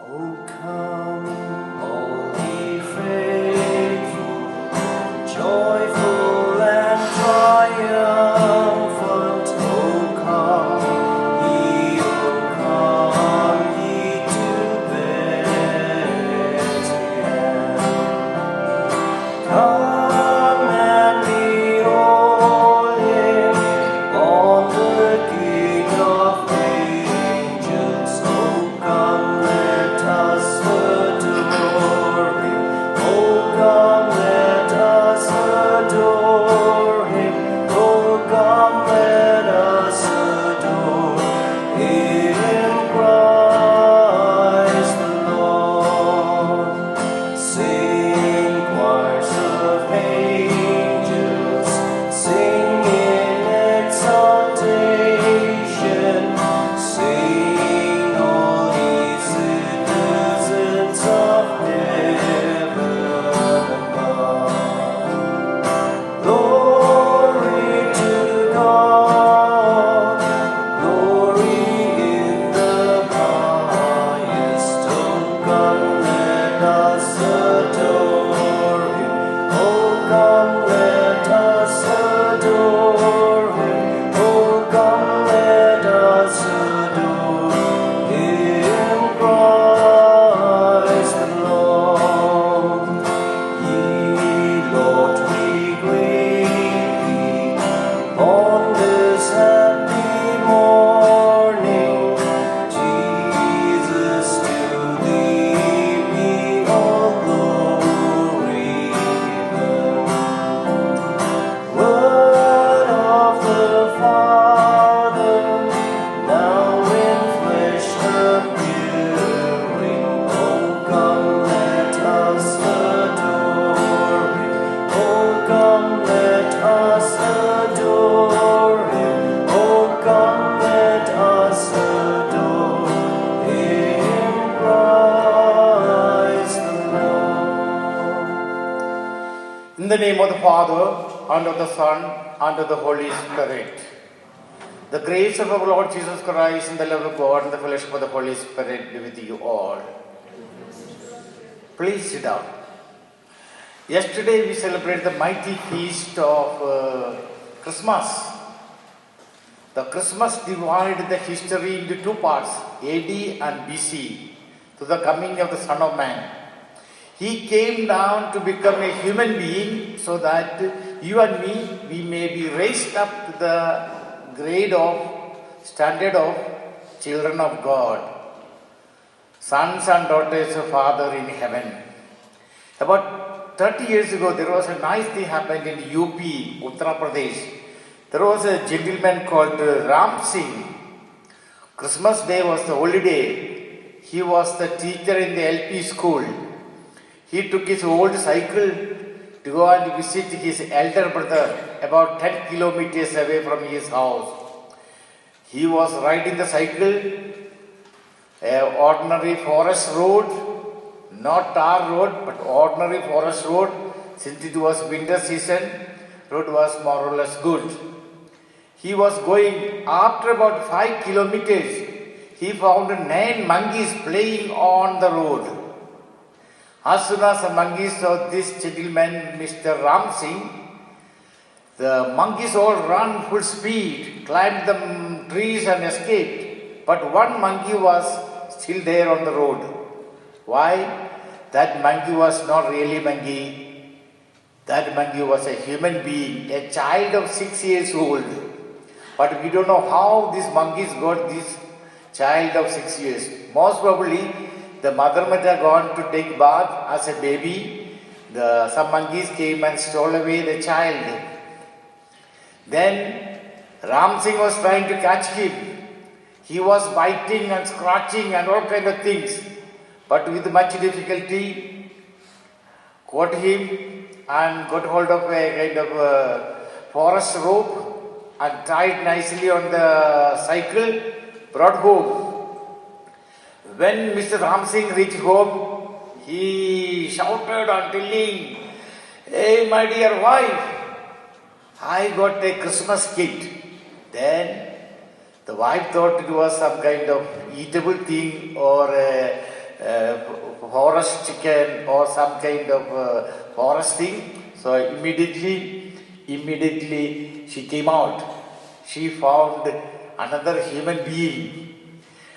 Oh, come, holy faithful, joyful and triumphant. Oh, come ye to Bethlehem. Come and behold him on the gate of angels. Oh, come, let us adore him. Oh, come, let us adore him. Oh, come, let us adore him, Christ the Lord. Sing, choirs of angels, sing in exaltation. Sing, all ye citizens of heaven above. Glory to God, glory in the highest. Oh, come, let us adore him. Oh, come, let us adore him. Oh, come, let us adore him, Christ the Lord. Ye Lord, we greet thee on this happy morning. Jesus, to thee be all glory given. Word of the Father, now in flesh appearing. Oh, come, let us adore him. Oh, come, let us adore him. Oh, come, let us adore him, Christ the Lord. In the name of the Father, and of the Son, and of the Holy Spirit. The grace of our Lord Jesus Christ, and the love of God, and the fellowship of the Holy Spirit be with you all. Please sit down. Yesterday we celebrated the mighty feast of Christmas. The Christmas divided the history into two parts, AD and BC, to the coming of the Son of Man. He came down to become a human being so that you and me, we may be raised up to the standard of children of God, sons and daughters of Father in heaven. About 30 years ago, there was a nice thing happened in UP, Uttar Pradesh. There was a gentleman called Ram Singh. Christmas Day was the holiday. He was the teacher in the LP school. He took his old cycle to go and visit his elder brother about 10 kilometers away from his house. He was riding the cycle, an ordinary forest road, not tar road, but ordinary forest road. Since it was winter season, road was more or less good. He was going, after about 5 kilometers, he found 9 monkeys playing on the road. As soon as the monkeys saw this gentleman, Mr. Ram Singh, the monkeys all ran full speed, climbed the trees and escaped. But one monkey was still there on the road. Why? That monkey was not really monkey. That monkey was a human being, a child of 6 years old. But we don't know how these monkeys got this child of 6 years. Most probably, the mother might have gone to take bath as a baby. Some monkeys came and stole away the child. Then Ram Singh was trying to catch him. He was biting and scratching and all kind of things. But with much difficulty, caught him and got hold of a kind of forest rope and tied nicely on the cycle, brought home. When Mr. Ram Singh reached home, he shouted and telling, "Hey, my dear wife, I got a Christmas kit." Then the wife thought it was some kind of eatable thing or forest chicken or some kind of forest thing. So immediately she came out. She found another human being.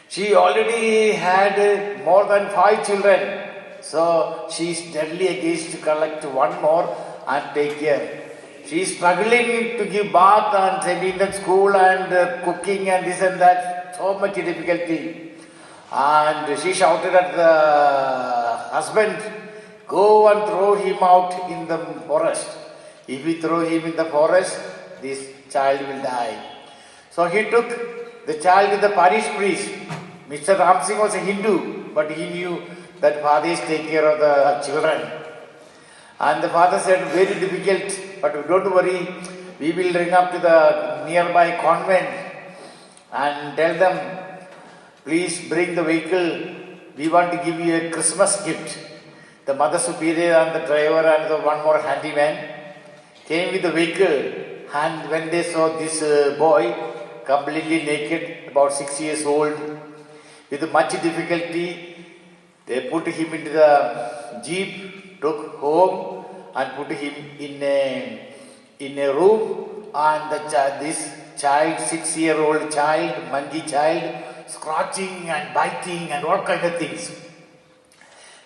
She already had more than 5 children. So she is deadly against to collect one more and take care. She is struggling to give bath and sending them school and cooking and this and that. So much difficulty. And she shouted at the husband, go and throw him out in the forest. If we throw him in the forest, this child will die. So he took the child to the parish priest. Mr. Ram Singh was a Hindu, but he knew that fathers take care of the children. And the father said, very difficult, but don't worry, we will ring up to the nearby convent and tell them, please bring the vehicle, we want to give you a Christmas gift. The Mother Superior and the driver and the one more handyman came with the vehicle, and when they saw this boy completely naked, about 6 years old, with much difficulty, they put him into the jeep, took home and put him in a room, and this child, 6-year-old child, monkey child, scratching and biting and all kind of things.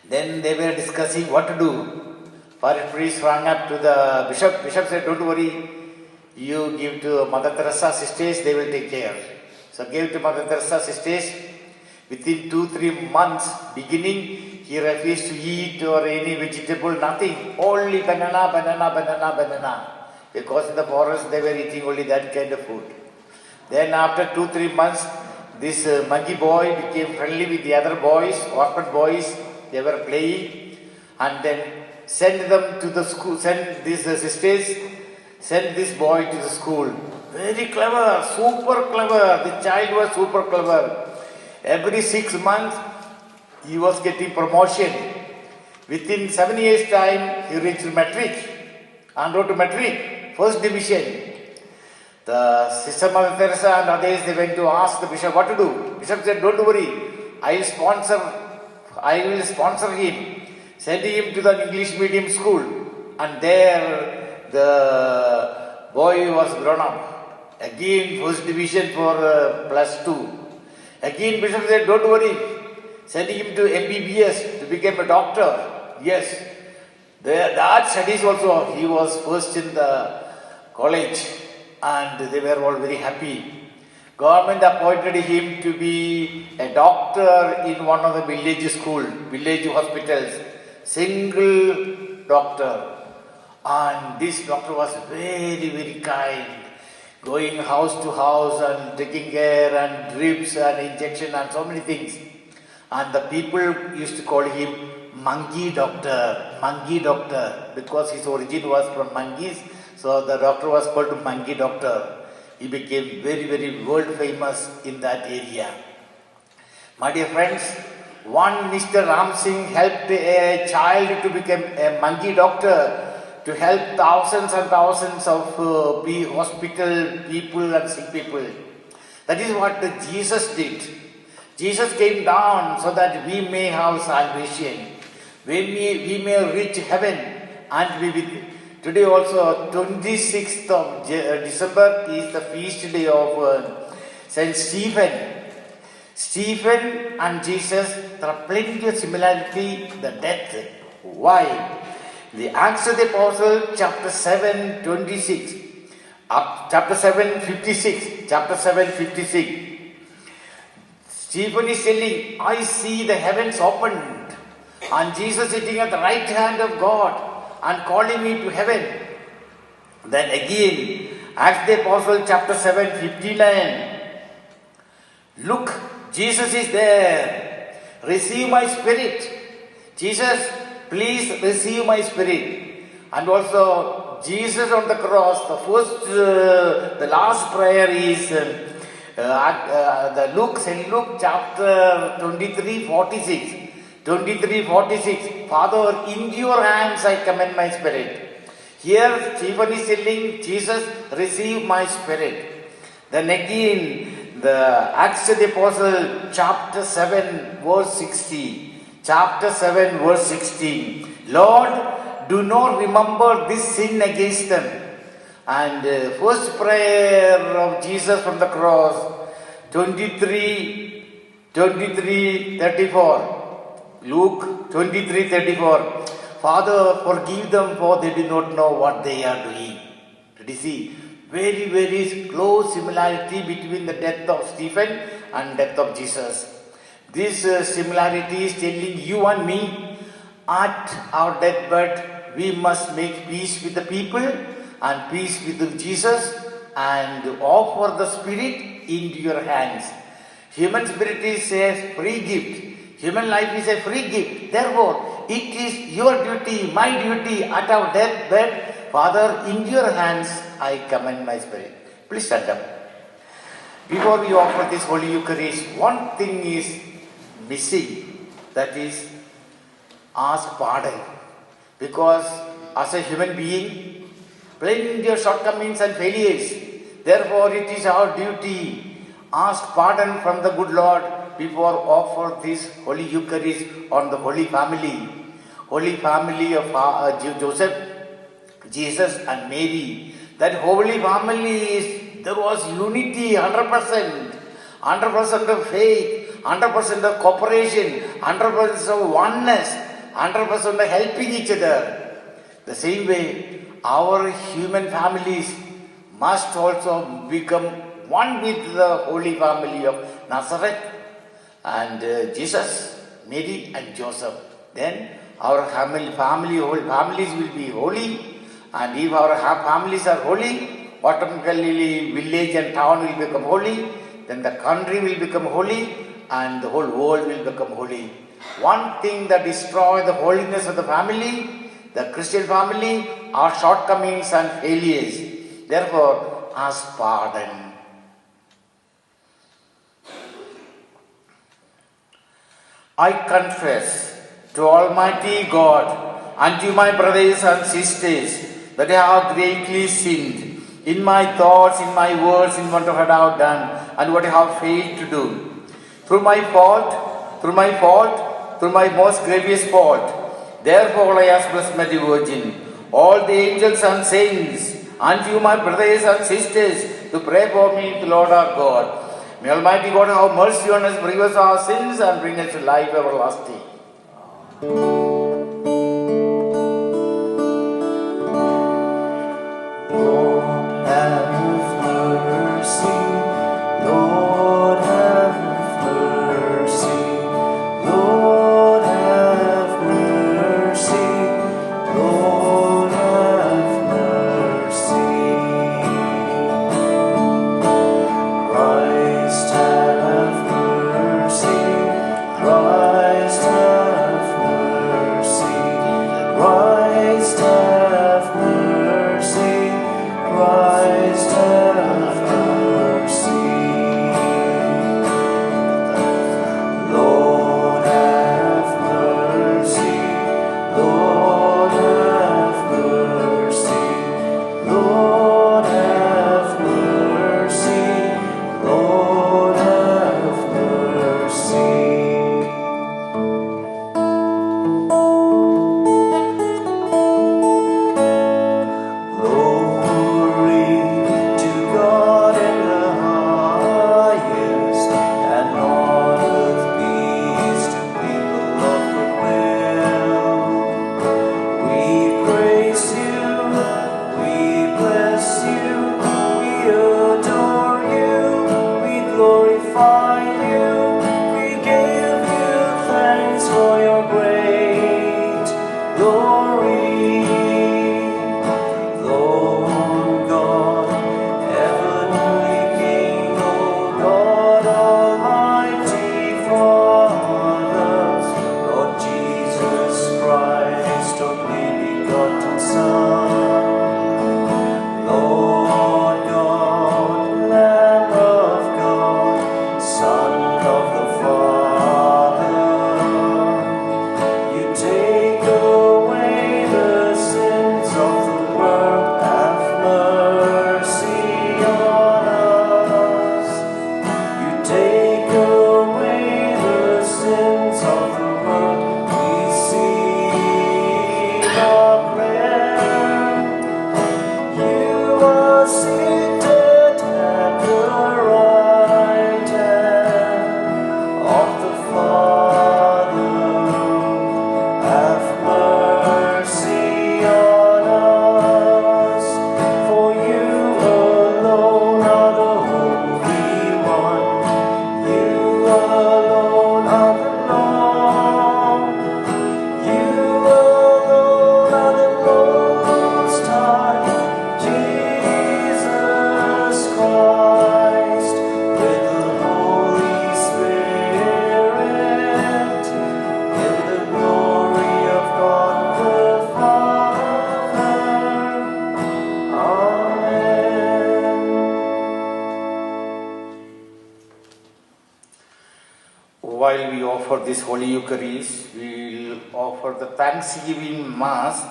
Then they were discussing what to do. Parish priest rang up to the bishop. Bishop said, don't worry, you give to Mother Teresa sisters, they will take care. So gave to Mother Teresa sisters. Within 2-3 months beginning, he refused to eat or any vegetable, nothing. Only banana. Because in the forest they were eating only that kind of food. Then after 2-3 months, this monkey boy became friendly with the other boys, orphan boys. They were playing, and then sent them to the school. Sent these sisters, sent this boy to the school. Very clever, super clever. The child was super clever. Every 6 months, he was getting promotion. Within 7 years' time, he reached matric and wrote to matric, first division. The Sister Mother Teresa and others, they went to ask the bishop what to do. Bishop said, don't worry, I will sponsor him. Send him to the English medium school. And there, the boy was grown up. Again, first division for +2. Again, Bishop said, don't worry, send him to MBBS to become a doctor. Yes, that studies also, he was first in the college, and they were all very happy. Government appointed him to be a doctor in one of the village hospitals, single doctor. And this doctor was very, very kind, going house to house and taking care and drips and injection and so many things. And the people used to call him monkey doctor, because his origin was from monkeys. So the doctor was called monkey doctor. He became very, very world famous in that area. My dear friends, one Mr. Ram Singh helped a child to become a monkey doctor, to help thousands and thousands of hospital people and sick people. That is what Jesus did. Jesus came down so that we may have salvation. We may reach heaven and be with. Today also, 26th of December is the feast day of Saint Stephen. Stephen and Jesus, there are plenty of similarity, the death. Why? The Acts of the Apostle, chapter 7, 26. Chapter 7, 56. Chapter 7, 56. Stephen is telling, I see the heavens opened, and Jesus sitting at the right hand of God and calling me to heaven. Then again, Acts of the Apostle, chapter 7, 59. Look, Jesus is there. Receive my spirit. Jesus, please receive my spirit. And also, Jesus on the cross, the last prayer is St. Luke chapter 23, 46. 23, 46. Father, in your hands I commend my spirit. Here, Stephen is telling Jesus, receive my spirit. Then again, the Acts of the Apostle, chapter 7, verse 60. chapter 7, verse 16. Lord, do not remember this sin against them. And first prayer of Jesus from the cross, 23:34. Luke 23:34. Father, forgive them, for they do not know what they are doing. Did you see? Very, very close similarity between the death of Stephen and death of Jesus. This similarity is telling you and me, at our deathbed, we must make peace with the people and peace with Jesus and offer the Spirit into your hands. Human spirit is a free gift. Human life is a free gift. Therefore, it is your duty, my duty at our deathbed. Father, in your hands I commend my spirit. Please stand up. Before we offer this Holy Eucharist, one thing is missing. That is, ask pardon. Because as a human being, plenty of shortcomings and failures. Therefore, it is our duty. Ask pardon from the good Lord before offer this Holy Eucharist on the Holy Family. Holy Family of Joseph, Jesus and Mary. That Holy Family there was unity 100%. 100% of faith, 100% of cooperation, 100% of oneness, 100% of helping each other. The same way, our human families must also become one with the Holy Family of Nazareth and Jesus, Mary and Joseph. Then our whole families will be holy, and if our families are holy, automatically village and town will become holy, then the country will become holy, and the whole world will become holy. One thing that destroys the holiness of the family, the Christian family, are shortcomings and failures. Therefore, ask pardon. I confess to Almighty God and to my brothers and sisters that I have greatly sinned in my thoughts, in my words, in what I have done and what I have failed to do. Through my most grievous fault. Therefore I ask Blessed Mary Virgin, all the angels and saints, and you my brothers and sisters, to pray for me to the Lord our God. May Almighty God have mercy on us, forgive us our sins, and bring us to life everlasting. Lord, have mercy. Lord, have mercy. Lord, have mercy. Lord, have mercy. Christ, have mercy. Christ, have mercy. we offer this Holy Eucharist, we will offer the Thanksgiving Mass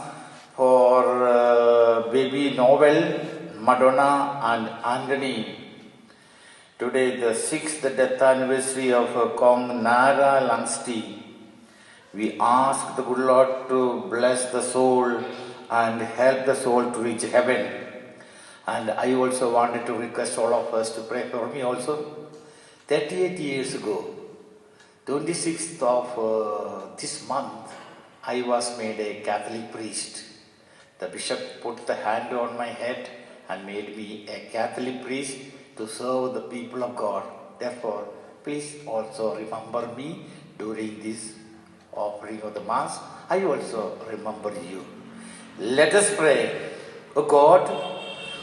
for baby Noel, Madonna and Anthony. Today, the 6th death anniversary of Kong Nara Langsti. We ask the good Lord to bless the soul and help the soul to reach heaven. And I also wanted to request all of us to pray for me also. 38 years ago, 26th of this month, I was made a Catholic priest. The bishop put the hand on my head and made me a Catholic priest to serve the people of God. Therefore, please also remember me during this offering of the Mass. I also remember you. Let us pray. O God,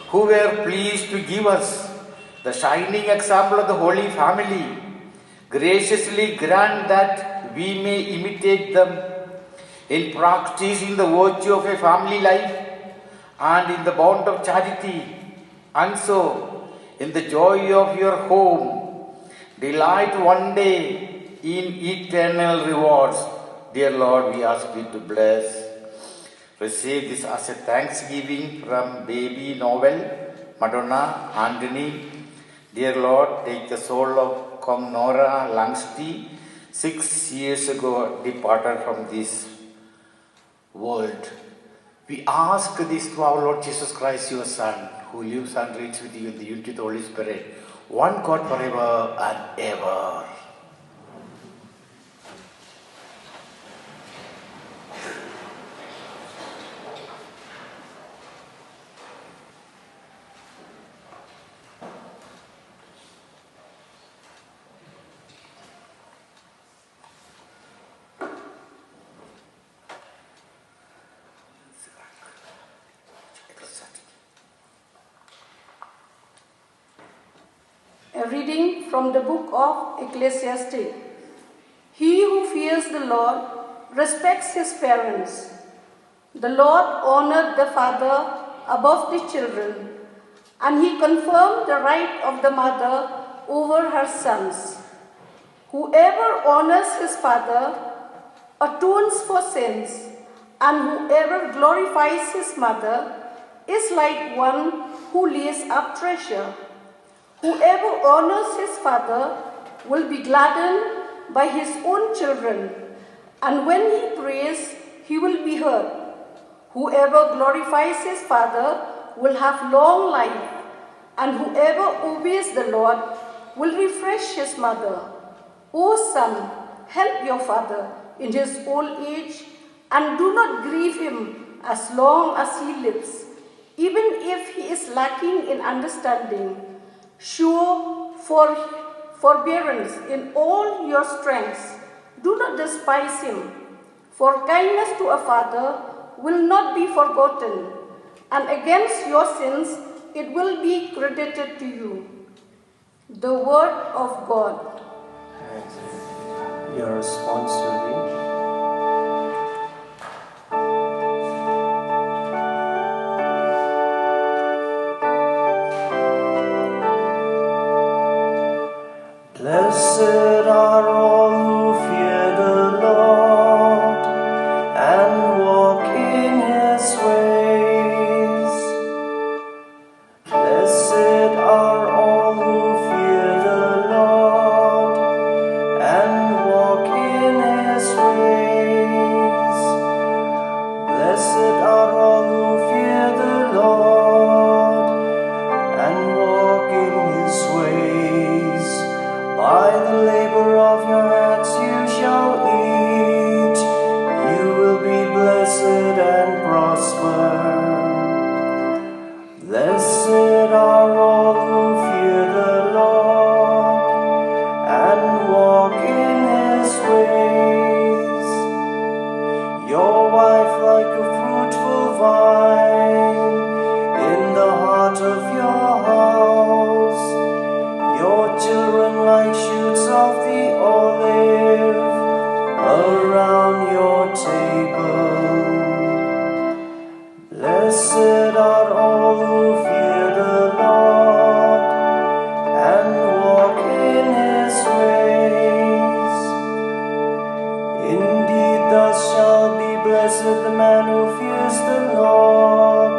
who were pleased to give us the shining example of the Holy Family, graciously grant that we may imitate them in practicing the virtue of a family life and in the bond of charity, and so, in the joy of your home, delight one day in eternal rewards. Dear Lord, we ask you to bless. Receive this as a thanksgiving from baby Noel, Madonna, Anthony. Dear Lord, take the soul of Kong Nora Langsti, 6 years ago departed from this world. We ask this to our Lord Jesus Christ, your Son, who lives and reigns with you in the unity of the Holy Spirit, one God forever and ever. A reading from the book of Ecclesiastes. He who fears the Lord respects his parents. The Lord honored the father above the children, and he confirmed the right of the mother over her sons. Whoever honors his father atones for sins, and whoever glorifies his mother is like one who lays up treasure. Whoever honors his father will be gladdened by his own children, and when he prays, he will be heard. Whoever glorifies his father will have long life, and whoever obeys the Lord will refresh his mother. O son, help your father in his old age, and do not grieve him as long as he lives, even if he is lacking in understanding. Show forbearance in all your strengths. Do not despise him, for kindness to a father will not be forgotten, and against your sins it will be credited to you. The word of God. Your response to read. Blessed are all who fear the Lord and walk in his ways. Blessed are all who fear the Lord and walk in his us shall be blessed the man who fears the Lord.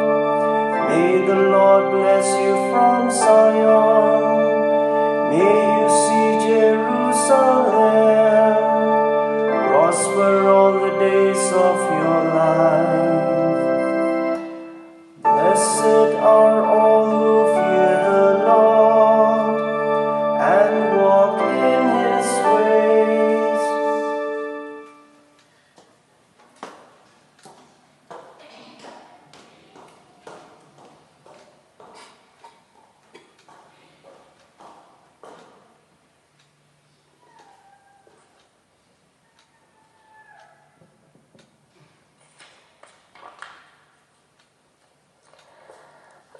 May the Lord bless you from Zion. May you see Jerusalem prosper all the days of your life. Blessed are all who fear the Lord and walk in his ways.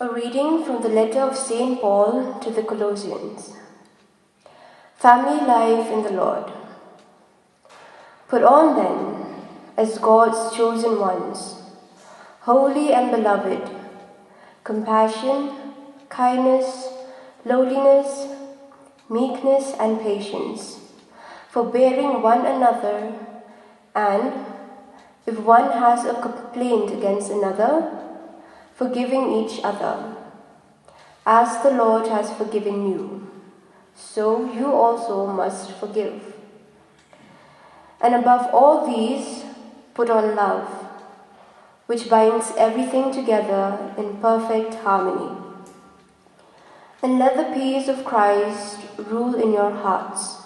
A reading from the letter of St. Paul to the Colossians. Family life in the Lord. Put on then, as God's chosen ones, holy and beloved, compassion, kindness, lowliness, meekness, and patience, forbearing one another, and, if one has a complaint against another, forgiving each other. As the Lord has forgiven you, so you also must forgive. And above all these, put on love, which binds everything together in perfect harmony. And let the peace of Christ rule in your hearts,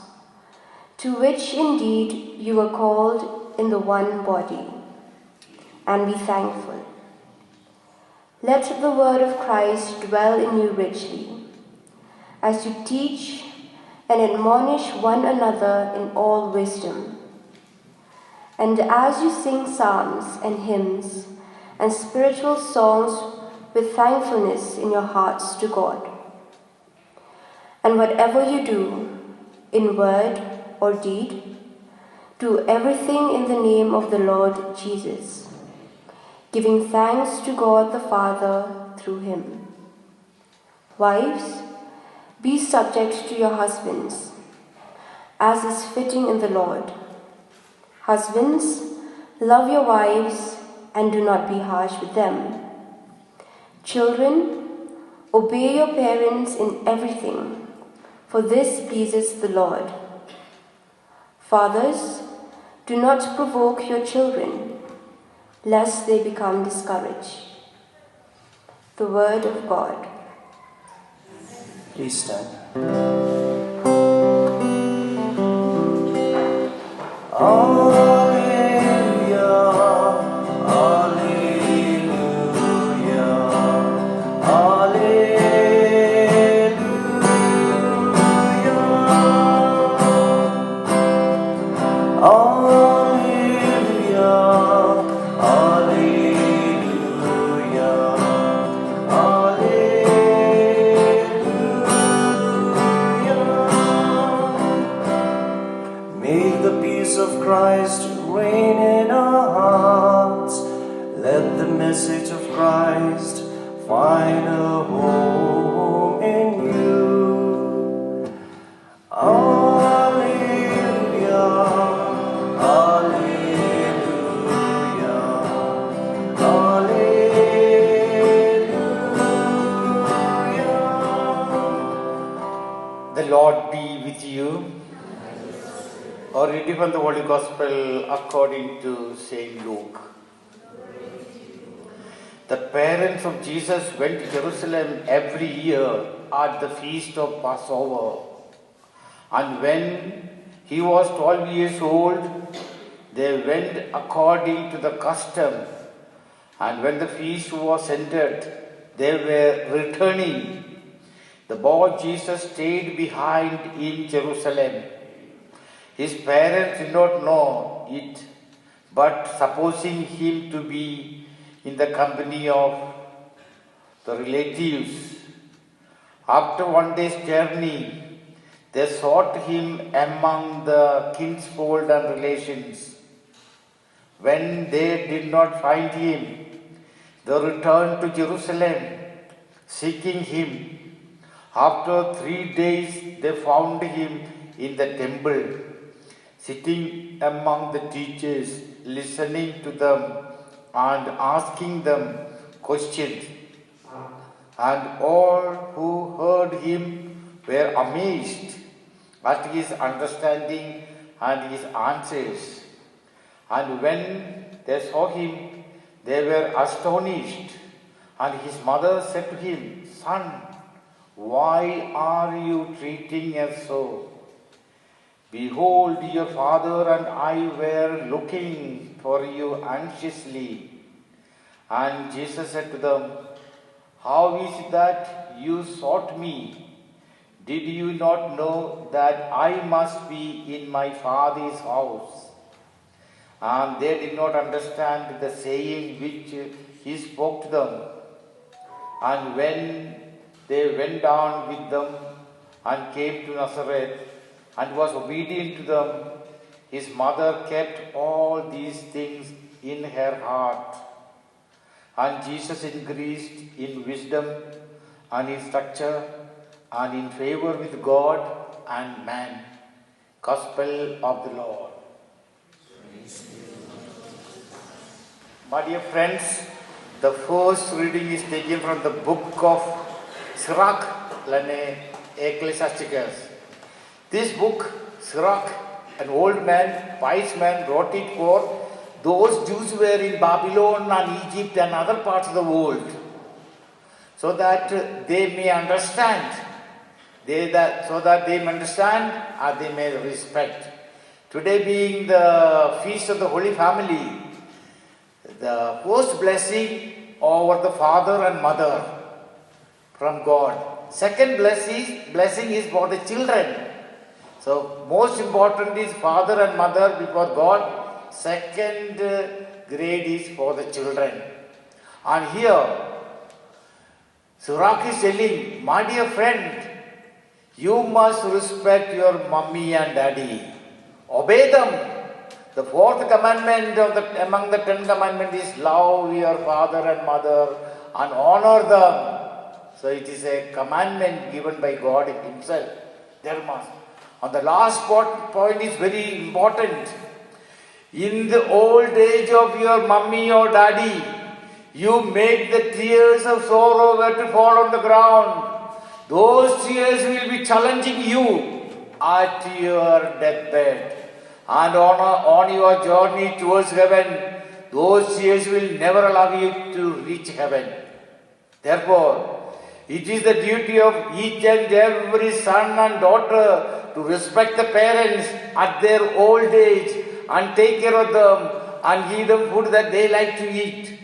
to which indeed you are called in the one body, and be thankful. Let the word of Christ dwell in you richly, as you teach and admonish one another in all wisdom, and as you sing psalms and hymns and spiritual songs with thankfulness in your hearts to God. And whatever you do, in word or deed, do everything in the name of the Lord Jesus, giving thanks to God the Father through him. Wives, be subject to your husbands, as is fitting in the Lord. Husbands, love your wives and do not be harsh with them. Children, obey your parents in everything, for this pleases the Lord. Fathers, do not provoke your children, lest they become discouraged. The word of God. Please stand. Alleluia, alleluia, alleluia. Alleluia, alleluia, alleluia. May the peace of Christ reign in our hearts. Let the message of Christ find a home in you. Alleluia, alleluia, alleluia. The Lord be with you. A reading from the Holy Gospel according to St. Luke. The parents of Jesus went to Jerusalem every year at the feast of Passover. And when he was 12 years old, they went according to the custom. And when the feast was ended, they were returning. The boy Jesus stayed behind in Jerusalem. His parents did not know it, but supposing him to be in the company of the relatives, after one day's journey, they sought him among the kinsfolk and relations. When they did not find him, they returned to Jerusalem, seeking him. After 3 days, they found him in the temple, sitting among the teachers, listening to them and asking them questions. And all who heard him were amazed at his understanding and his answers. And when they saw him, they were astonished. And his mother said to him, "Son, why are you treating us so? Behold, your father and I were looking for you anxiously." And Jesus said to them, "How is it that you sought me? Did you not know that I must be in my Father's house?" And they did not understand the saying which he spoke to them. And when they went down with them and came to Nazareth and was obedient to them, his mother kept all these things in her heart. And Jesus increased in wisdom and in stature and in favor with God and man. Gospel of the Lord. My dear friends, the first reading is taken from the book of Sirach, Lane Ecclesiasticus. This book, Sirach, an old man, wise man, wrote it for those Jews who were in Babylon and Egypt and other parts of the world, so that they may understand, and they may respect. Today being the feast of the Holy Family, the first blessing over the father and mother from God. Second blessing is for the children. So most important is father and mother before God. Second grade is for the children. And here, Sirach is telling, my dear friend, you must respect your mommy and daddy. Obey them. The fourth commandment among the 10 commandments is love your father and mother and honor them. So it is a commandment given by God himself. There must. And the last point is very important. In the old age of your mummy or daddy, you make the tears of sorrow were to fall on the ground. Those tears will be challenging you at your deathbed. And on your journey towards heaven, those tears will never allow you to reach heaven. Therefore, it is the duty of each and every son and daughter to respect the parents at their old age and take care of them and give them food that they like to eat.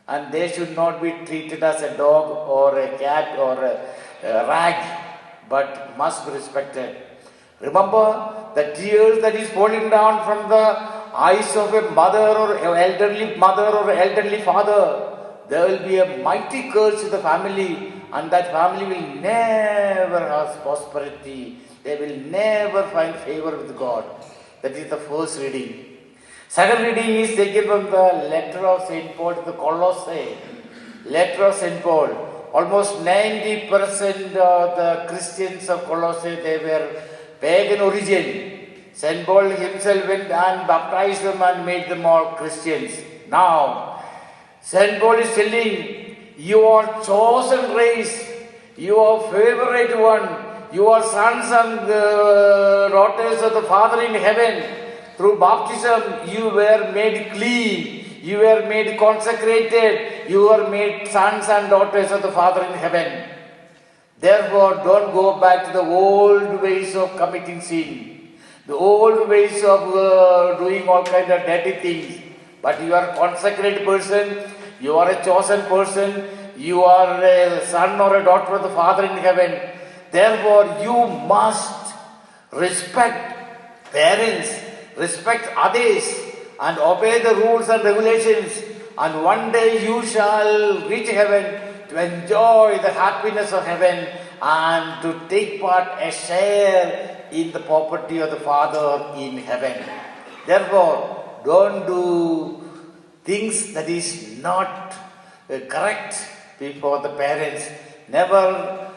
And they should not be treated as a dog or a cat or a rag, but must be respected. Remember, the tears that is falling down from the eyes of a mother or elderly father, there will be a mighty curse to the family, and that family will never have prosperity. They will never find favor with God. That is the first reading. Second reading is taken from the letter of St. Paul to the Colossae. Letter of St. Paul. Almost 90% of the Christians of Colossae, they were pagan origin. St. Paul himself went and baptized them and made them all Christians. Now, St. Paul is telling, you are chosen race, you are favorite one, you are sons and daughters of the Father in heaven. Through baptism, you were made clean, you were made consecrated, you were made sons and daughters of the Father in heaven. Therefore, don't go back to the old ways of committing sin, the old ways of doing all kinds of dirty things. But you are a consecrated person, you are a chosen person, you are a son or a daughter of the Father in heaven. Therefore, you must respect parents, respect others, and obey the rules and regulations. And one day you shall reach heaven to enjoy the happiness of heaven and to take part a share in the property of the Father in heaven. Therefore, don't do things that is not correct before the parents. Never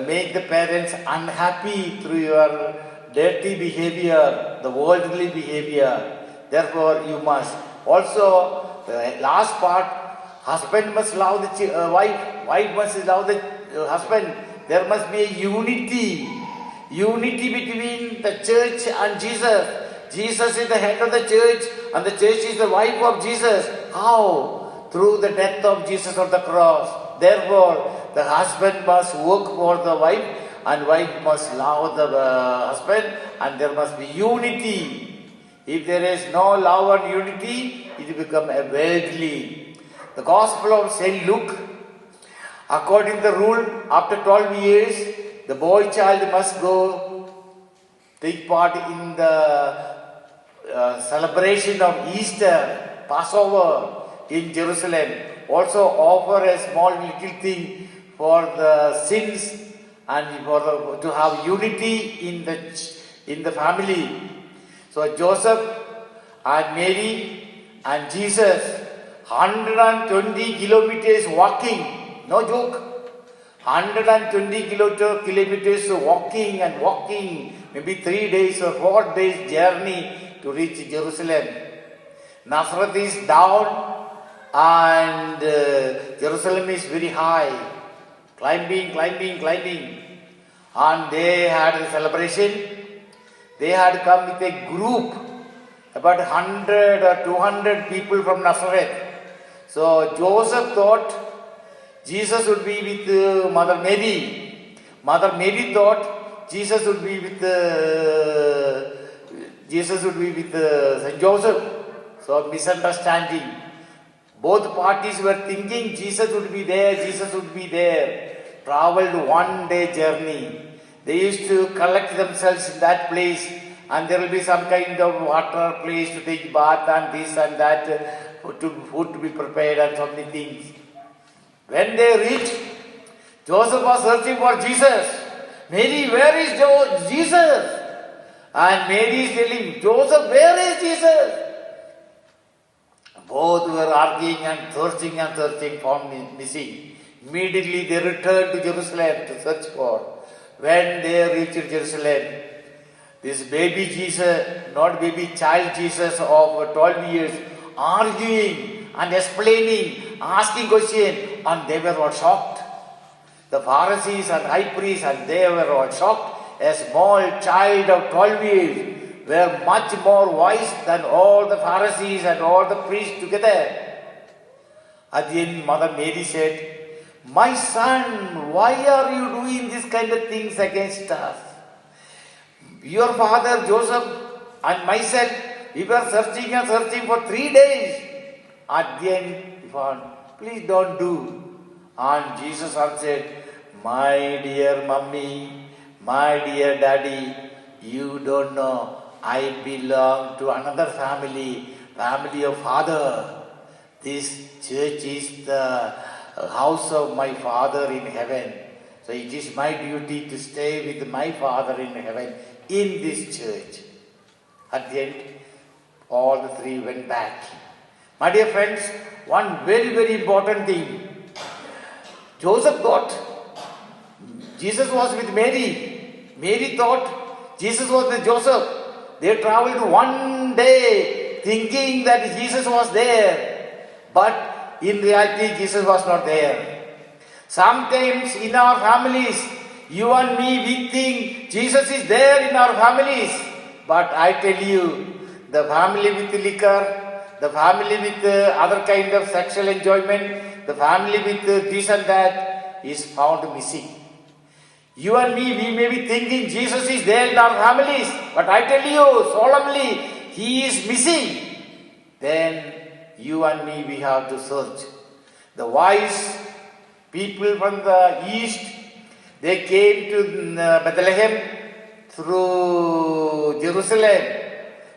make the parents unhappy through your dirty behavior, the worldly behavior. Therefore, you must. Also, the last part, husband must love the wife, wife must love the husband. There must be a unity between the church and Jesus. Jesus is the head of the church, and the church is the wife of Jesus. How? Through the death of Jesus on the cross. Therefore, the husband must work for the wife, and wife must love the husband, and there must be unity. If there is no love and unity, it will become a worldly. The Gospel of St. Luke, according to the rule, after 12 years, the boy child must go take part in the celebration of Easter, Passover in Jerusalem. Also offer a small little thing for the sins and to have unity in the family. So Joseph and Mary and Jesus, 120 kilometers walking, no joke. 120 kilometers walking and walking, maybe 3 days or 4 days journey to reach Jerusalem. Nazareth is down and Jerusalem is very high. Climbing. And they had a celebration. They had come with a group, about 100 or 200 people from Nazareth. So Joseph thought Jesus would be with Mother Mary. Mother Mary thought Jesus would be with Saint Joseph. So misunderstanding. Both parties were thinking Jesus would be there. Traveled 1 day journey. They used to collect themselves in that place, and there will be some kind of water place to take bath and this and that, food to be prepared and so many things. When they reached, Joseph was searching for Jesus. Mary, where is Jesus? And Mary is telling Joseph, where is Jesus? Both were arguing and searching, found missing. Immediately they returned to Jerusalem to search for. When they reached Jerusalem, this baby Jesus, not baby, child Jesus of 12 years, arguing and explaining, asking questions, and they were all shocked. The Pharisees and high priests, and they were all shocked. A small child of 12 years were much more wise than all the Pharisees and all the priests together. At the end, Mother Mary said, "My son, why are you doing this kind of things against us? Your father Joseph and myself, we were searching for 3 days. At the end, we found, please don't do." And Jesus answered, "My dear mummy, my dear daddy, you don't know. I belong to another family of Father. This church is the house of my Father in heaven. So it is my duty to stay with my Father in heaven in this church." At the end, all the three went back. My dear friends, one very, very important thing. Joseph thought Jesus was with Mary. Mary thought Jesus was with Joseph. They traveled 1 day thinking that Jesus was there. But in reality, Jesus was not there. Sometimes in our families, you and me, we think Jesus is there in our families. But I tell you, the family with liquor, the family with other kind of sexual enjoyment, the family with this and that is found missing. You and me, we may be thinking Jesus is there in our families, but I tell you solemnly, He is missing. Then you and me, we have to search. The wise people from the east, they came to Bethlehem through Jerusalem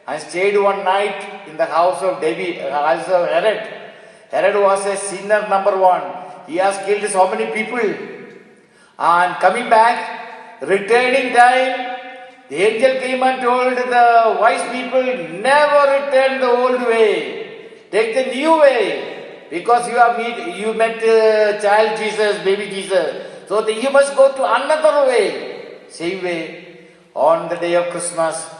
and stayed 1 night in the house of David, house of Herod. Herod was a sinner, number 1. He has killed so many people. And coming back, returning time, the angel came and told the wise people, never return the old way. Take the new way. Because you met child Jesus, baby Jesus. So you must go to another way. Same way. On the day of Christmas,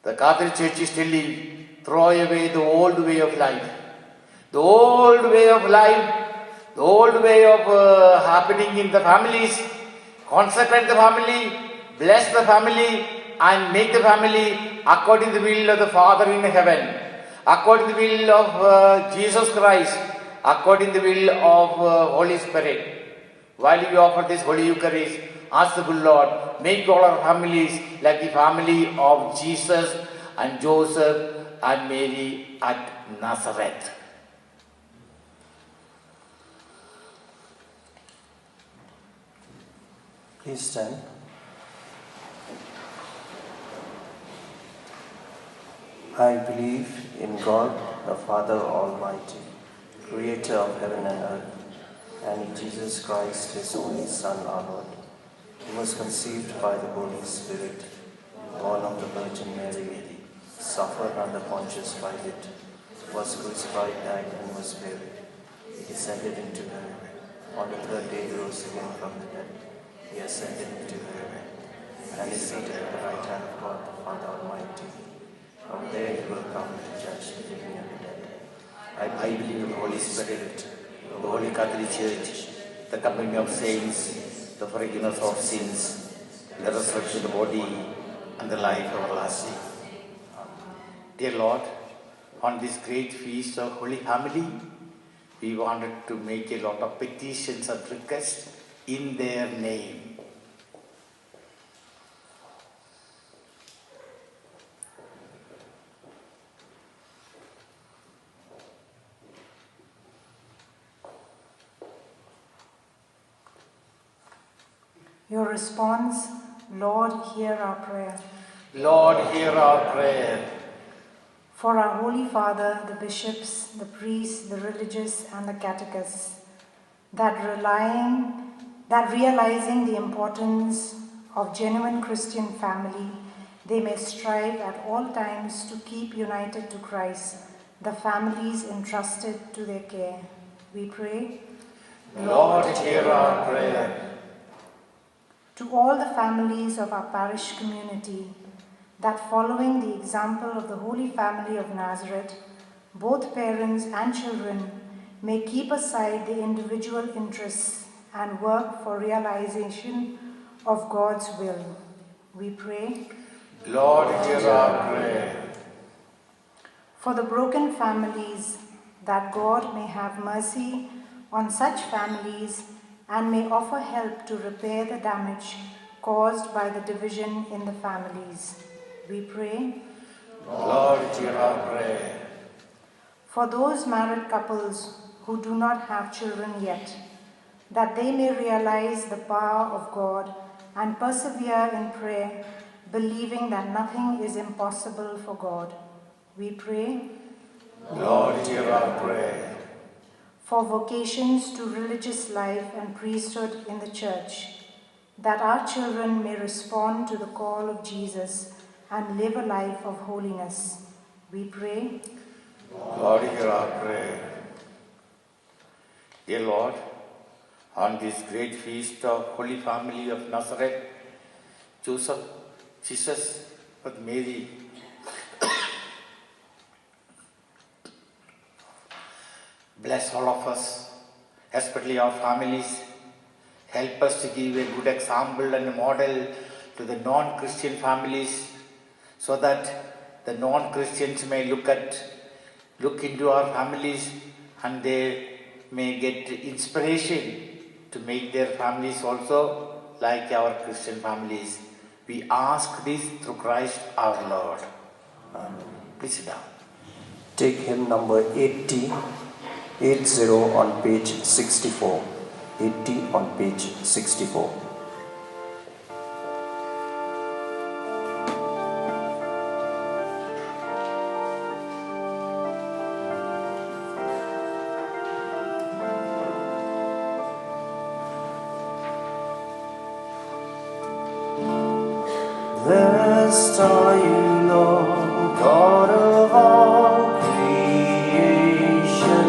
the Catholic Church is telling, throw away the old way of life. The old way of life, the old way of happening in the families, consecrate the family, bless the family, and make the family according to the will of the Father in heaven, according to the will of Jesus Christ, according to the will of Holy Spirit. While we offer this Holy Eucharist, ask the good Lord, make all our families like the family of Jesus and Joseph and Mary at Nazareth. Please stand. I believe in God, the Father Almighty, creator of heaven and earth, and in Jesus Christ, his only Son, our Lord, who was conceived by the Holy Spirit, born of the Virgin Mary, suffered under Pontius Pilate, was crucified, died, and was buried. He descended into heaven. On the third day he rose again from the dead. He ascended into heaven, and is seated at the right hand of God, the Father Almighty. From there he will come to judge the living and the dead. I believe in the Holy Spirit, the Holy Catholic Church, the company of saints, the forgiveness of sins, the resurrection of the body, and the life everlasting. Dear Lord, on this great feast of Holy Family, we wanted to make a lot of petitions and requests in their name. Your response, Lord, hear our prayer. Lord, hear our prayer. For our Holy Father, the bishops, the priests, the religious, and the catechists, that realizing the importance of genuine Christian family, they may strive at all times to keep united to Christ, the families entrusted to their care. We pray. Lord, hear our prayer. To all the families of our parish community, that following the example of the Holy Family of Nazareth, both parents and children may keep aside the individual interests and work for realization of God's will. We pray. Lord, hear our prayer. For the broken families, that God may have mercy on such families and may offer help to repair the damage caused by the division in the families. We pray. Lord, hear our prayer. For those married couples who do not have children yet, that they may realize the power of God and persevere in prayer, believing that nothing is impossible for God. We pray. Lord, hear our prayer. For vocations to religious life and priesthood in the Church, that our children may respond to the call of Jesus and live a life of holiness. We pray. Lord, hear our prayer. Dear Lord, on this great feast of Holy Family of Nazareth, Joseph, Jesus, with Mary, bless all of us, especially our families. Help us to give a good example and a model to the non-Christian families, so that the non-Christians may look into our families and they may get inspiration to make their families also like our Christian families. We ask this through Christ our Lord. Please sit down. Take hymn number 80 on page 64. 80 on page 64. Blessed are you, Lord, God of all creation.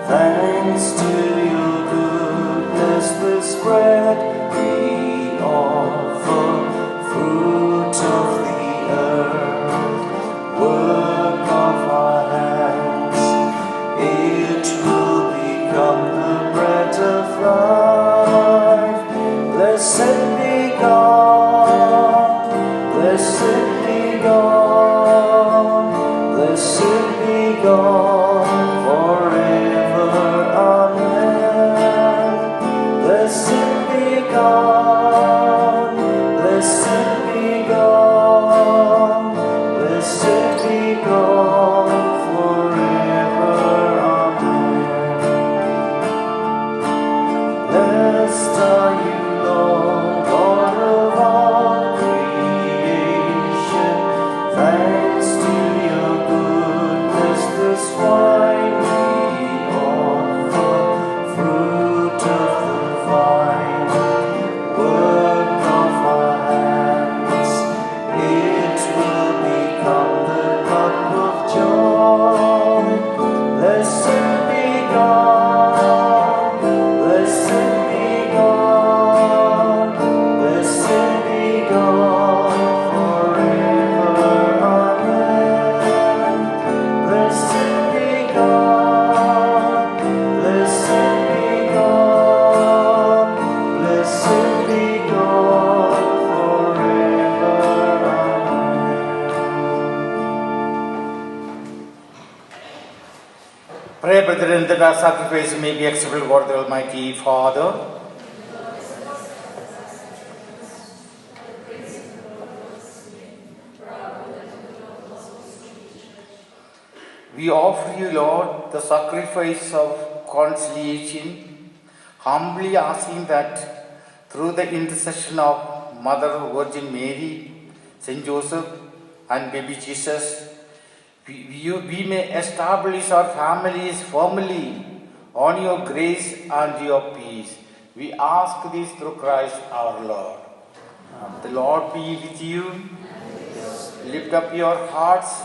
Thanks to your goodness, the spread gone forever. Amen. Blessed be God. Blessed be God. Blessed be God forever. Amen. Blessed are you, Lord, God of all creation. Thanks to your goodness, this wine we offer, fruit of the vine, work of our hands. It will become the cup of joy. Blessed be God. Blessed be God. Blessed be God forever. Amen. Blessed be God. Blessed be God. Blessed be God forever. Pray, brethren, that our sacrifice may be acceptable before the Almighty Father. We offer you, Lord, the sacrifice of conciliation, humbly asking that through the intercession of Mother Virgin Mary, Saint Joseph, and baby Jesus, we may establish our families firmly on your grace and your peace. We ask this through Christ our Lord. The Lord be with you. Lift up your hearts.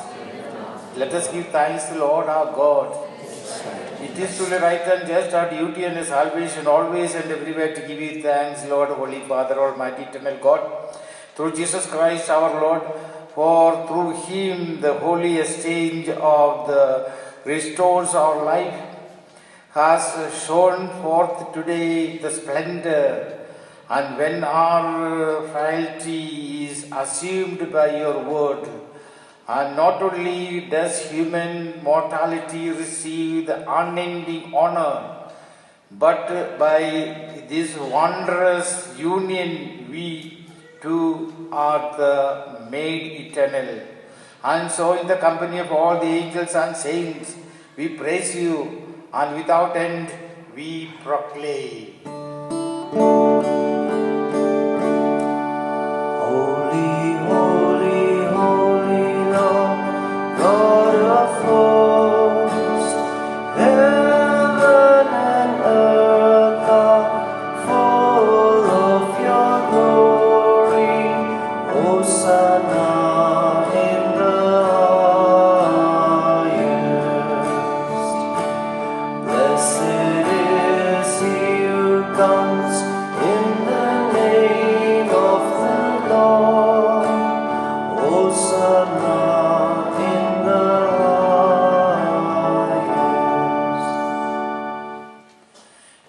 Let us give thanks to the Lord our God. It is truly right and just our duty and salvation always and everywhere to give you thanks, Lord, Holy Father, Almighty, Eternal God, through Jesus Christ our Lord. For through him the holy exchange of the restores our life has shown forth today the splendor. And when our frailty is assumed by your word, and not only does human mortality receive the unending honor, but by this wondrous union we too are the made eternal. And so in the company of all the angels and saints, we praise you, and without end we proclaim. Holy, holy, holy Lord, God of hosts, heaven and earth are full of your glory. Hosanna in the highest. Blessed is he who comes in the name of the Lord. Hosanna in the highest.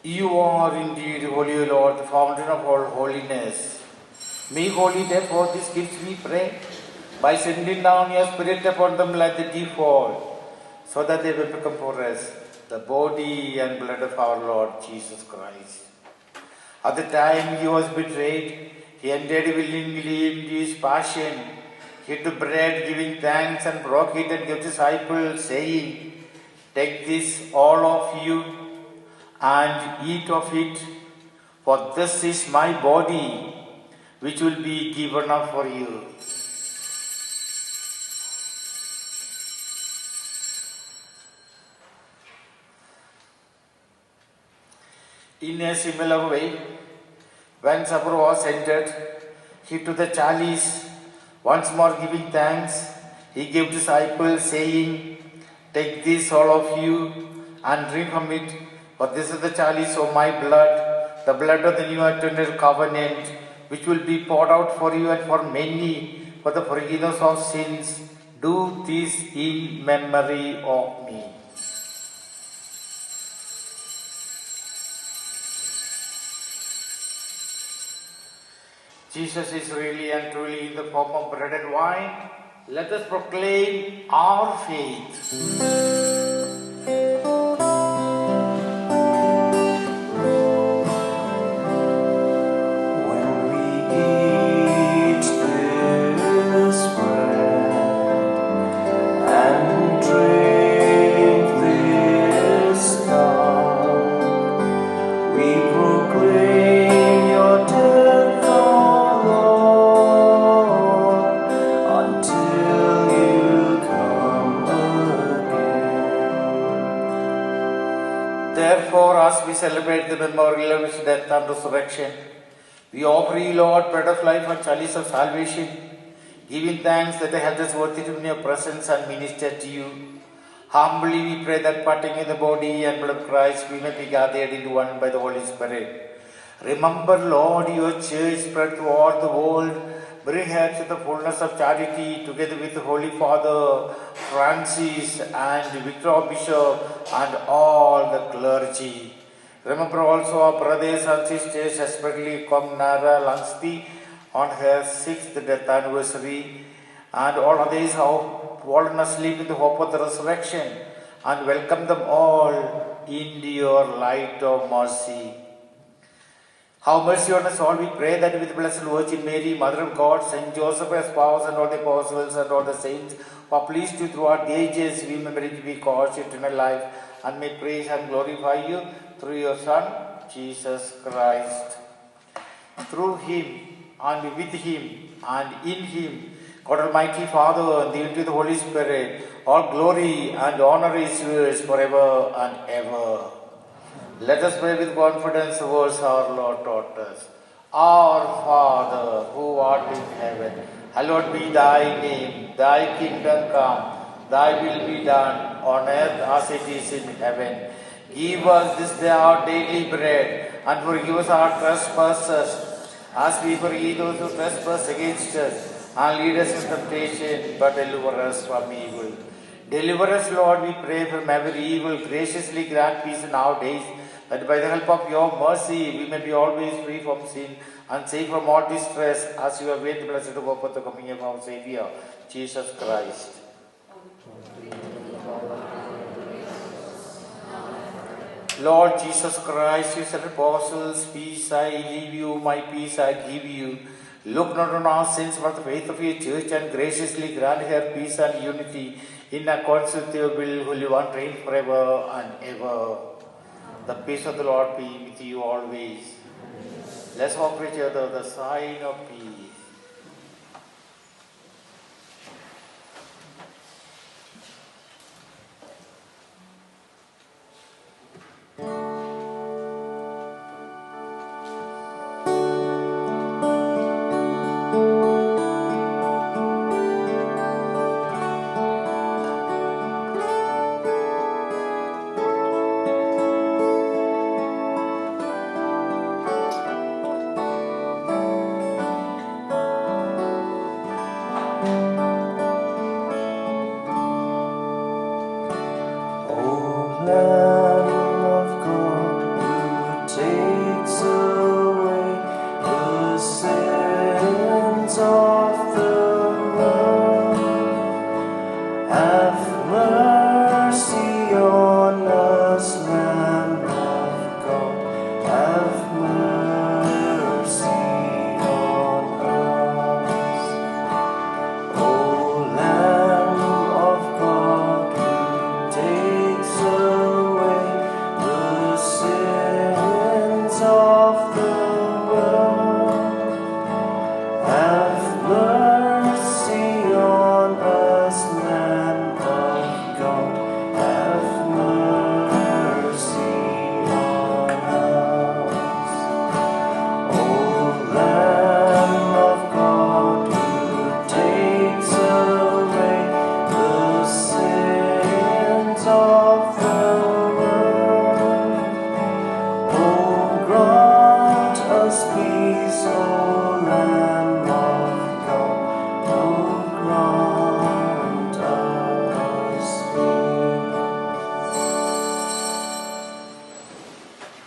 You are indeed holy, O Lord, the fountain of all holiness. Make holy therefore these gifts, we pray, by sending down your Spirit upon them like the dew fall, so that they will become for us the body and blood of our Lord Jesus Christ. At the time he was betrayed, he entered willingly into his passion. He took bread, giving thanks, and broke it and gave the disciples, saying, "Take this, all of you, and eat of it, for this is my body, which will be given up for you." In a similar way, when supper was ended, he took the chalice, once more giving thanks, he gave disciples, saying, "Take this, all of you, and drink from it, for this is the chalice of my blood, the blood of the new eternal covenant, which will be poured out for you and for many for the forgiveness of sins. Do this in memory of me." Jesus is really and truly in the form of bread and wine. Let us proclaim our faith. When we eat this bread and drink this cup, we proclaim your death, O Lord, until you come again. Therefore, as we celebrate the memorial of his death and resurrection, we offer you, Lord, bread of life and chalice of salvation, giving thanks that I have this worthy to be in your presence and minister to you. Humbly we pray that partaking in the body and blood of Christ, we may be gathered into one by the Holy Spirit. Remember, Lord, your church spread throughout the world. Bring her to the fullness of charity, together with the Holy Father, Francis, and Victor Bishop, and all the clergy. Remember also our brothers and sisters, especially Komnara Langsti, on her 6th death anniversary, and all others who have fallen asleep in the hope of the resurrection, and welcome them all into your light of mercy. Have mercy on us all, we pray, that with the Blessed Virgin Mary, Mother of God, Saint Joseph, her spouse, and all the apostles, and all the saints, who are pleased to throughout the ages, we may merit to be called to eternal life, and may praise and glorify you through your Son, Jesus Christ. Through him, and with him, and in him, God Almighty Father, and the unity of the Holy Spirit, all glory and honor is yours forever and ever. Let us pray with confidence the words our Lord taught us. Our Father, who art in heaven, hallowed be thy name. Thy kingdom come, thy will be done, on earth as it is in heaven. Give us this day our daily bread, and forgive us our trespasses, as we forgive those who trespass against us. And lead us in temptation, but deliver us from evil. Deliver us, Lord, we pray, from every evil. Graciously grant peace in our days, that by the help of your mercy we may be always free from sin and safe from all distress, as you await the blessed hope of the coming of our Savior, Jesus Christ. Lord Jesus Christ, you said, apostles, peace I leave you, my peace I give you. Look not on our sins, but the faith of your church, and graciously grant her peace and unity in accordance with your will, who live and reign forever and ever. The peace of the Lord be with you always. Let's offer each other the sign of peace.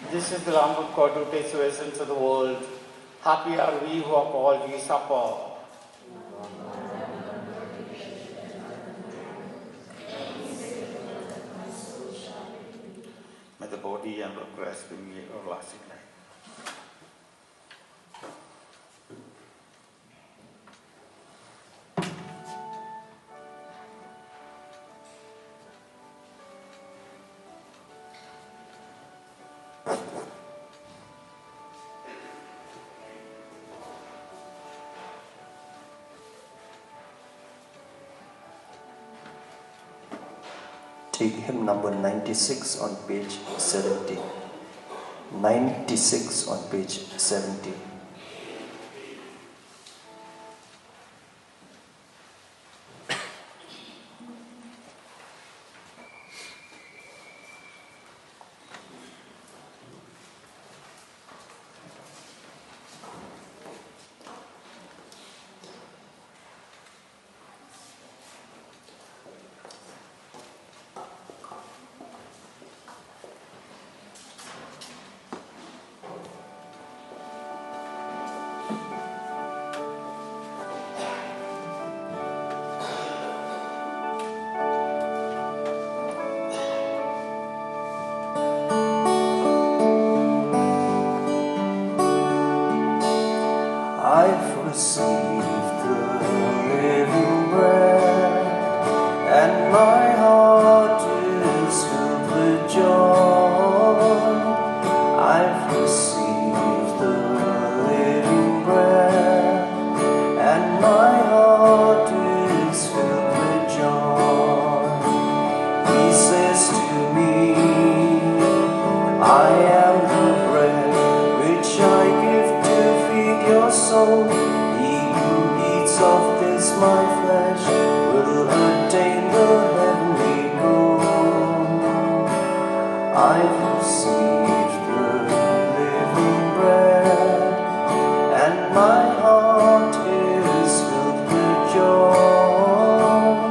This is the Lamb of God who takes away sins of the world. Happy are we who are called to his supper. body and blood Christ bring me everlasting life. Take hymn number 96 on page 70. 96 on page 70. I've received the living bread, and my heart is filled with joy. I've received the living bread, and my heart is filled with joy. He says to me, I am the bread which I give to feed your soul. He who eats of this my flesh will attain the heavenly goal. I've received the living bread, and my heart is filled with joy.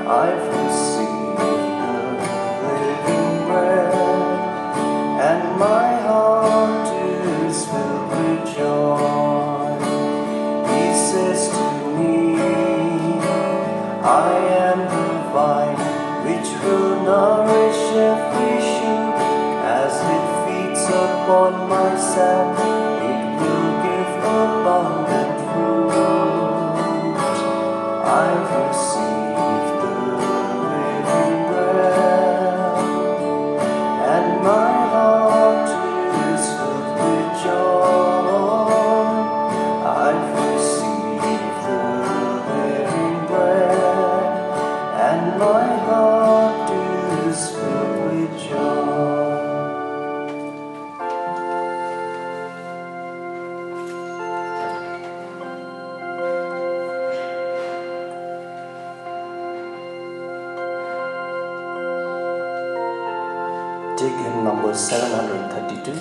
I've received the living bread, and my heart is filled with joy. He says to me, I am the vine which will nourish every shoot. As it feeds upon my sap, it will give abundant fruit. I've received the living bread, and my heart is filled with joy. I've received the living bread, and my heart is filled with joy. Take hymn number 732.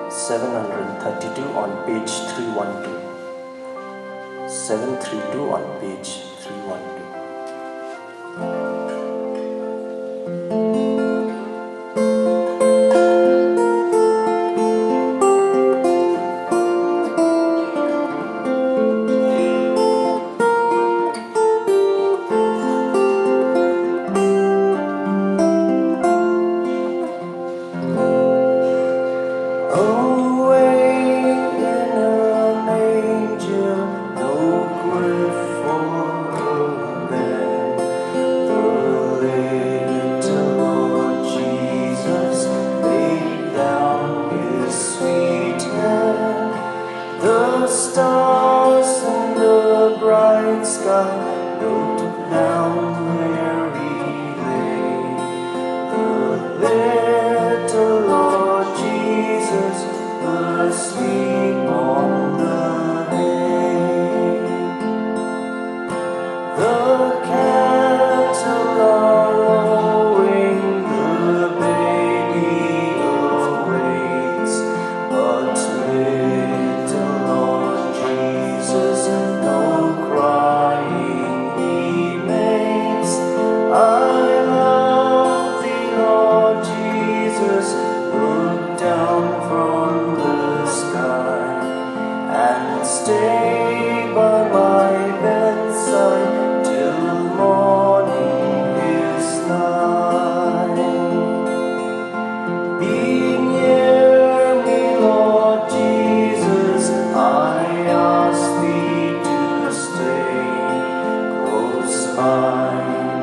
732 on page 312. 732 on page 312. Away in a manger, no grave for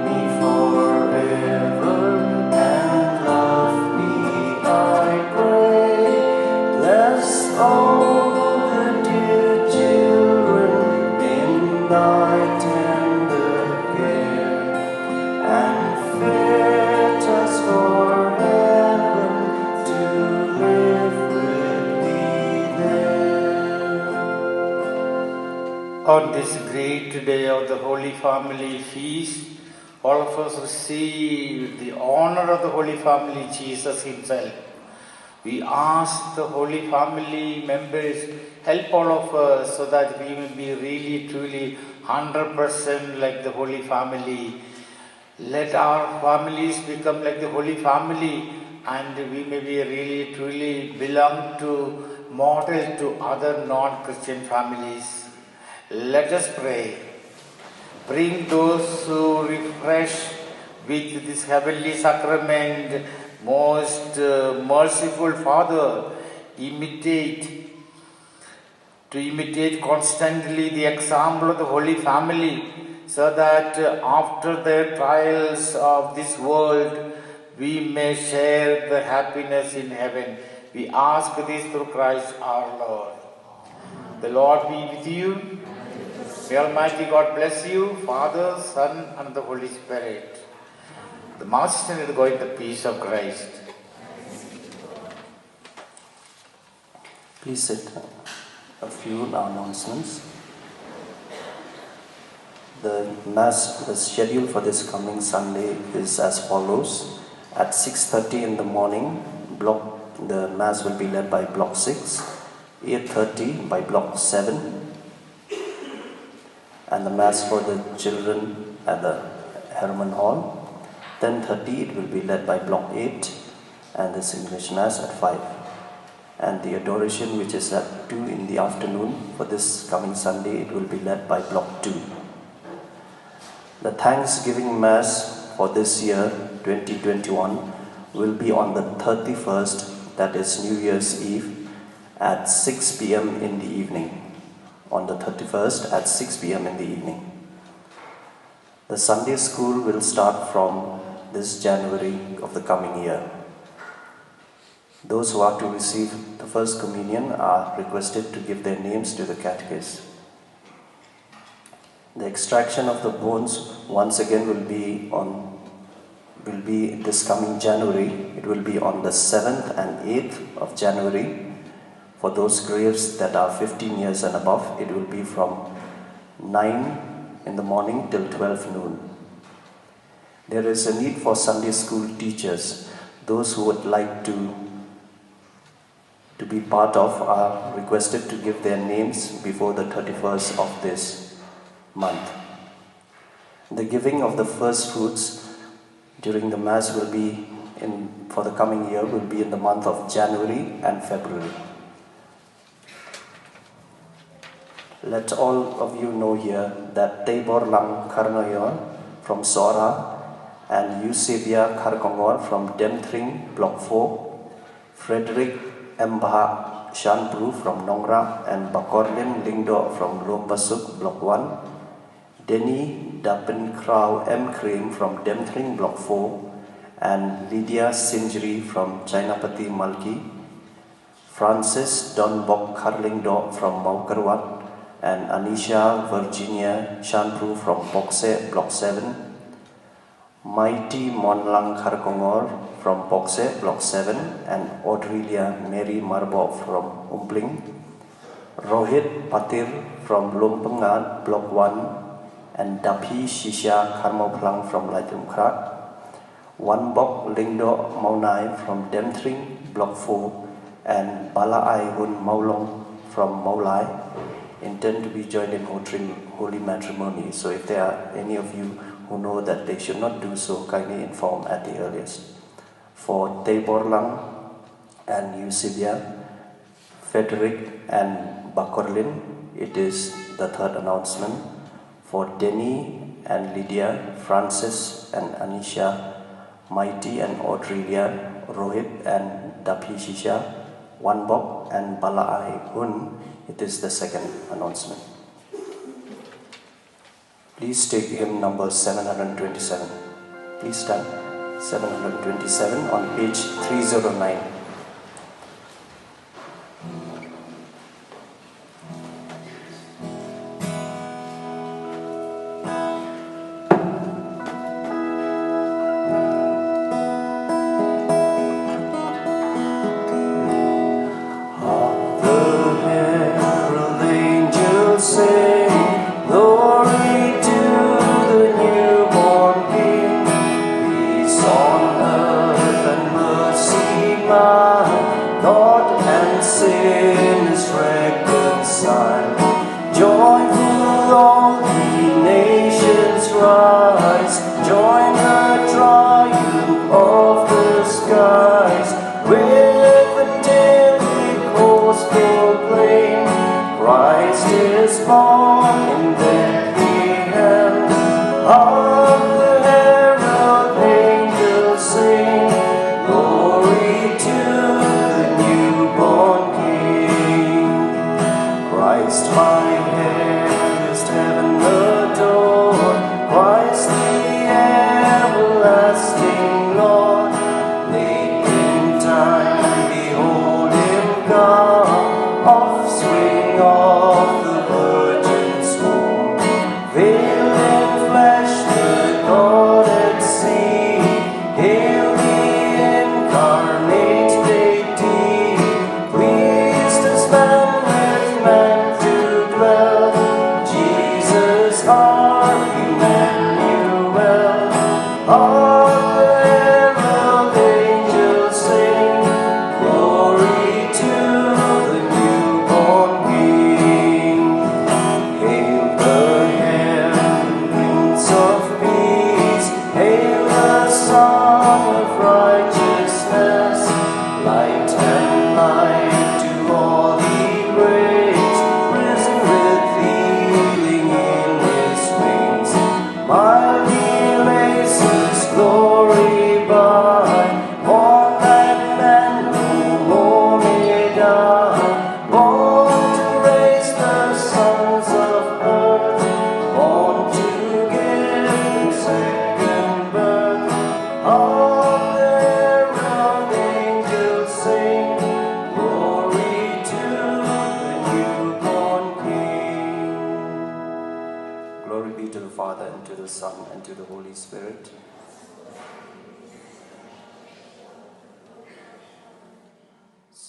me forever and love me, I pray. Bless all the dear children in thy tender care, and fit us for heaven to live with thee there. On this great day of the Holy Family Feast, all of us receive the honor of the Holy Family, Jesus Himself. We ask the Holy Family members, help all of us so that we will be really, truly 100% like the Holy Family. Let our families become like the Holy Family, and we may be really, truly belong to, model to other non-Christian families. Let us pray. Bring those who refresh with this heavenly sacrament, most merciful Father, to imitate constantly the example of the Holy Family, so that after the trials of this world, we may share the happiness in heaven. We ask this through Christ our Lord. The Lord be with you. May Almighty God bless you, Father, Son, and the Holy Spirit. The Master will go in the peace of Christ. Please sit. A few announcements. The schedule for this coming Sunday is as follows. At 6:30 in the morning, the Mass will be led by Block 6, 8:30 by Block 7, and the Mass for the children at the Herman Hall. 10:30 it will be led by Block 8, and this English Mass at 5. And the adoration, which is at 2 in the afternoon for this coming Sunday, it will be led by Block 2. The Thanksgiving Mass for this year, 2021, will be on the 31st, that is New Year's Eve, at 6 p.m. in the evening. On the 31st at 6 p.m. in the evening. The Sunday school will start from this January of the coming year. Those who are to receive the First Communion are requested to give their names to the catechist. The extraction of the bones once again will be this coming January. It will be on the 7th and 8th of January. For those graves that are 15 years and above, it will be from 9 in the morning till 12 noon. There is a need for Sunday school teachers. Those who would like to be part of are requested to give their names before the 31st of this month. The giving of the first fruits during the Mass will be for the coming year will be in the month of January and February. Let all of you know here that Tabor Lang Karnoyor from Sora and Eusebia Karkongor from Demthring, Block 4, Frederick Mbha Shanpru from Nongra and Bakorlim Lingdo from Lombasuk, Block 1, Denny Dapen Krau M. Cream from Demthring, Block 4, and Lydia Sinjri from Chainapati Malki, Francis Don Bok Karlingdo from Maukarwat, and Anisha Virginia Shanpru from Bokse, Block 7, Mighty Monlang Karkongor from Bokse, Block 7, and Audrelia Mary Marbo from Umpling, Rohit Patir from Lumpengat, Block 1, and Dapi Shisha Karmoplang from Laitumkrat, Wanbok Lingdo Maunai from Demthring, Block 4, and Bala Ai Hun Maulong from Maulai intend to be joined in holy matrimony. So if there are any of you who know that they should not do so, kindly inform at the earliest. For Tabor Lang and Eusebia, Frederick and Bakorlin, it is the third announcement. For Denny and Lydia, Francis and Anisha, Mighty and Audrelia, Rohit and Dapi Shisha, Wanbok and Bala Ai Hun, it is the second announcement. Please take hymn number 727. Please stand. 727 on page 309.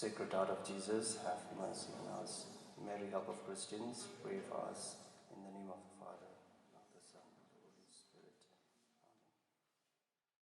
Sacred Heart of Jesus, have mercy on us. Mary, help of Christians, pray for us. In the name of the Father,